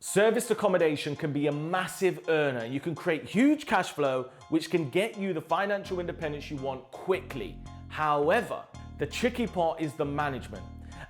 Serviced accommodation can be a massive earner. You can create huge cash flow, which can get you the financial independence you want quickly. However, the tricky part is the management.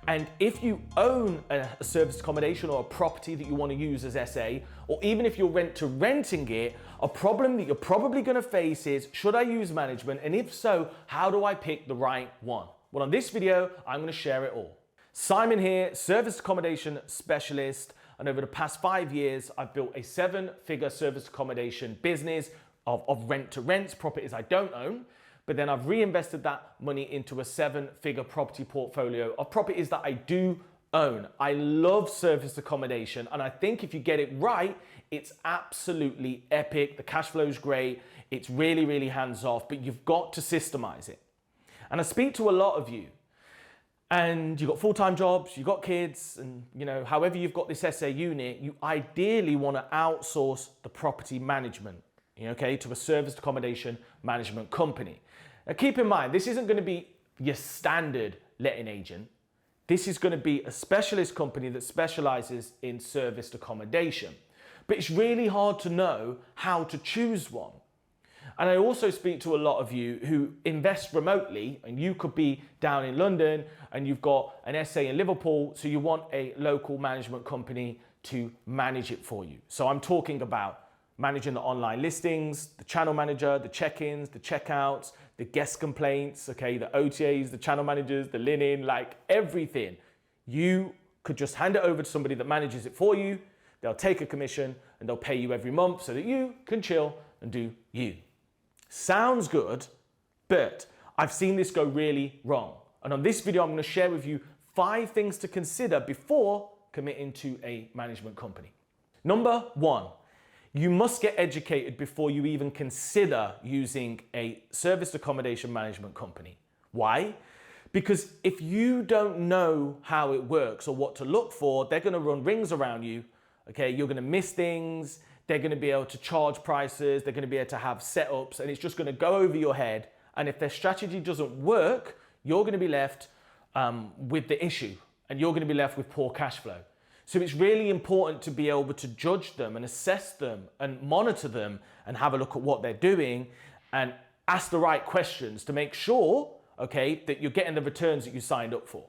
And if you own a serviced accommodation or a property that you want to use as SA, or even if you're renting it, a problem that you're probably going to face is, should I use management? And if so, how do I pick the right one? Well, on this video, I'm going to share it all. Simon here, serviced accommodation specialist. And over the past 5 years, I've built a 7-figure serviced accommodation business of rent-to-rents, properties I don't own. But then I've reinvested that money into a 7-figure property portfolio of properties that I do own. I love serviced accommodation. And I think if you get it right, it's absolutely epic. The cash flow is great. It's really, really hands-off, but you've got to systemize it. And I speak to a lot of you. And you've got full-time jobs, you've got kids, and however you've got this SA unit, you ideally want to outsource the property management, to a serviced accommodation management company. Now keep in mind, this isn't going to be your standard letting agent. This is going to be a specialist company that specializes in serviced accommodation. But it's really hard to know how to choose one. And I also speak to a lot of you who invest remotely, and you could be down in London and you've got an SA in Liverpool, so you want a local management company to manage it for you. So I'm talking about managing the online listings, the channel manager, the check-ins, the checkouts, the guest complaints, the OTAs, the channel managers, the linen, like everything. You could just hand it over to somebody that manages it for you. They'll take a commission and they'll pay you every month so that you can chill and do you. Sounds good, but I've seen this go really wrong. And on this video, I'm going to share with you 5 things to consider before committing to a management company. Number 1, you must get educated before you even consider using a serviced accommodation management company. Why? Because if you don't know how it works or what to look for, they're going to run rings around you. You're going to miss things. They're going to be able to charge prices. They're going to be able to have setups, and it's just going to go over your head. And if their strategy doesn't work, you're going to be left with the issue, and you're going to be left with poor cash flow. So it's really important to be able to judge them and assess them and monitor them and have a look at what they're doing and ask the right questions to make sure, that you're getting the returns that you signed up for.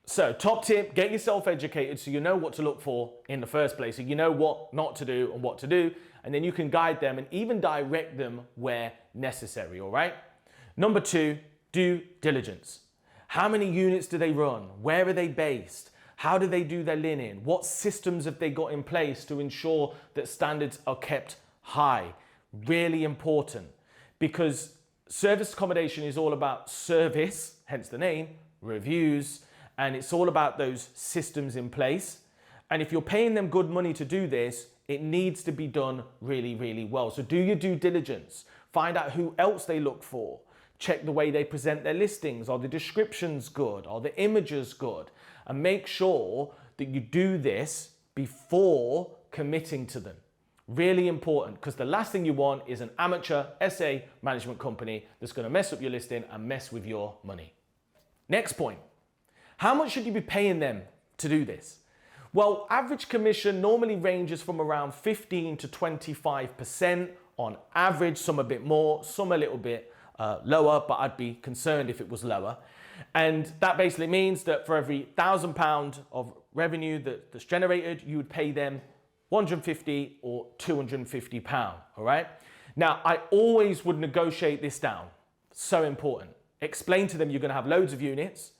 So top tip, get yourself educated so you know what to look for in the first place, so you know what not to do and what to do, and then you can guide them and even direct them where necessary, all right? Number 2, due diligence. How many units do they run? Where are they based? How do they do their linen? What systems have they got in place to ensure that standards are kept high? Really important, because serviced accommodation is all about service, hence the name, reviews, and it's all about those systems in place. And if you're paying them good money to do this, it needs to be done really, really well. So do your due diligence. Find out who else they look for. Check the way they present their listings. Are the descriptions good? Are the images good? And make sure that you do this before committing to them. Really important, because the last thing you want is an amateur SA management company that's going to mess up your listing and mess with your money. Next point. How much should you be paying them to do this? Well, average commission normally ranges from around 15 to 25% on average, some a bit more, some a little bit lower, but I'd be concerned if it was lower. And that basically means that for every £1,000 of revenue that's generated, you would pay them £150 or £250, all right? Now, I always would negotiate this down. So important. Explain to them you're going to have loads of units,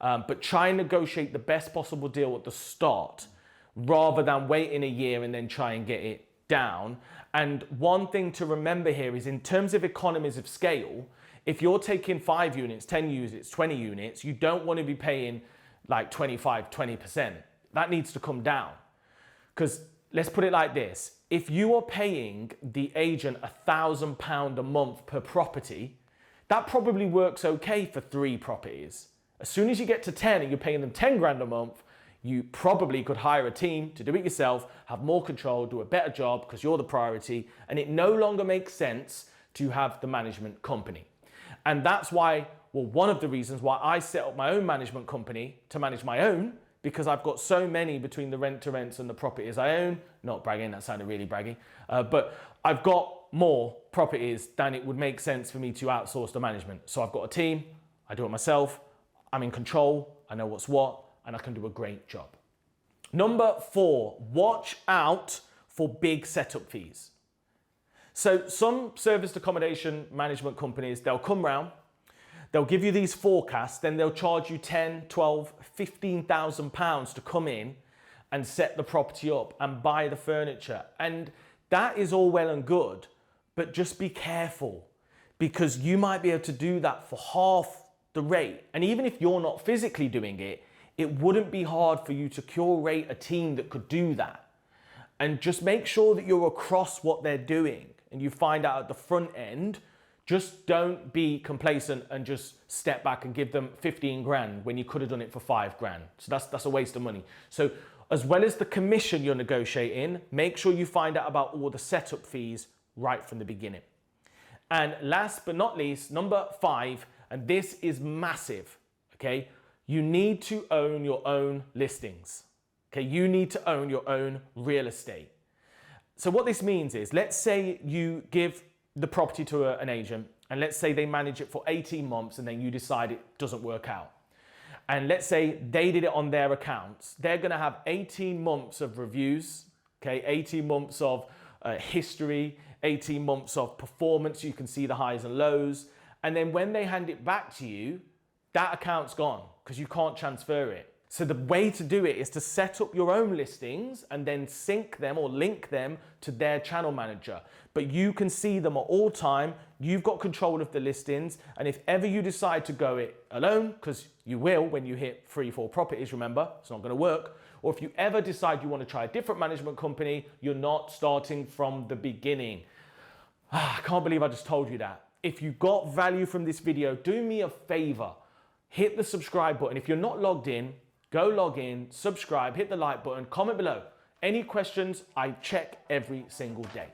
but try and negotiate the best possible deal at the start rather than waiting a year and then try and get it down. And one thing to remember here is in terms of economies of scale, if you're taking 5 units, 10 units, 20 units, you don't want to be paying like 25, 20%. That needs to come down. Because let's put it like this. If you are paying the agent £1,000 a month per property, that probably works okay for 3 properties. As soon as you get to 10 and you're paying them 10 grand a month, you probably could hire a team to do it yourself, have more control, do a better job because you're the priority, and it no longer makes sense to have the management company. And that's why, well, one of the reasons why I set up my own management company to manage my own because I've got so many between the rent to rents and the properties I own. Not bragging, that sounded really braggy. But I've got more properties than it would make sense for me to outsource the management. So I've got a team, I do it myself, I'm in control, I know what's what, and I can do a great job. Number 4, watch out for big setup fees. So some serviced accommodation management companies, they'll come round, they'll give you these forecasts, then they'll charge you 10, 12, 15,000 pounds to come in and set the property up and buy the furniture. And that is all well and good, but just be careful, because you might be able to do that for half the rate. And even if you're not physically doing it, it wouldn't be hard for you to curate a team that could do that. And just make sure that you're across what they're doing and you find out at the front end. Just don't be complacent and just step back and give them 15 grand when you could have done it for 5 grand. So that's a waste of money. So as well as the commission you're negotiating, make sure you find out about all the setup fees right from the beginning. And last but not least, number 5, and this is massive, okay? You need to own your own listings, okay? You need to own your own real estate. So what this means is, let's say you give the property to an agent, and let's say they manage it for 18 months and then you decide it doesn't work out. And let's say they did it on their accounts. They're gonna have 18 months of reviews, okay? 18 months of history, 18 months of performance. You can see the highs and lows. And then when they hand it back to you, that account's gone because you can't transfer it. So the way to do it is to set up your own listings and then sync them or link them to their channel manager. But you can see them at all time. You've got control of the listings. And if ever you decide to go it alone, because you will when you hit 3, 4 properties, remember, it's not going to work. Or if you ever decide you want to try a different management company, you're not starting from the beginning. I can't believe I just told you that. If you got value from this video, do me a favor. Hit the subscribe button. If you're not logged in, go log in, subscribe, hit the like button, comment below. Any questions, I check every single day.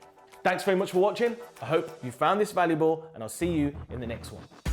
Thanks very much for watching. I hope you found this valuable, and I'll see you in the next one.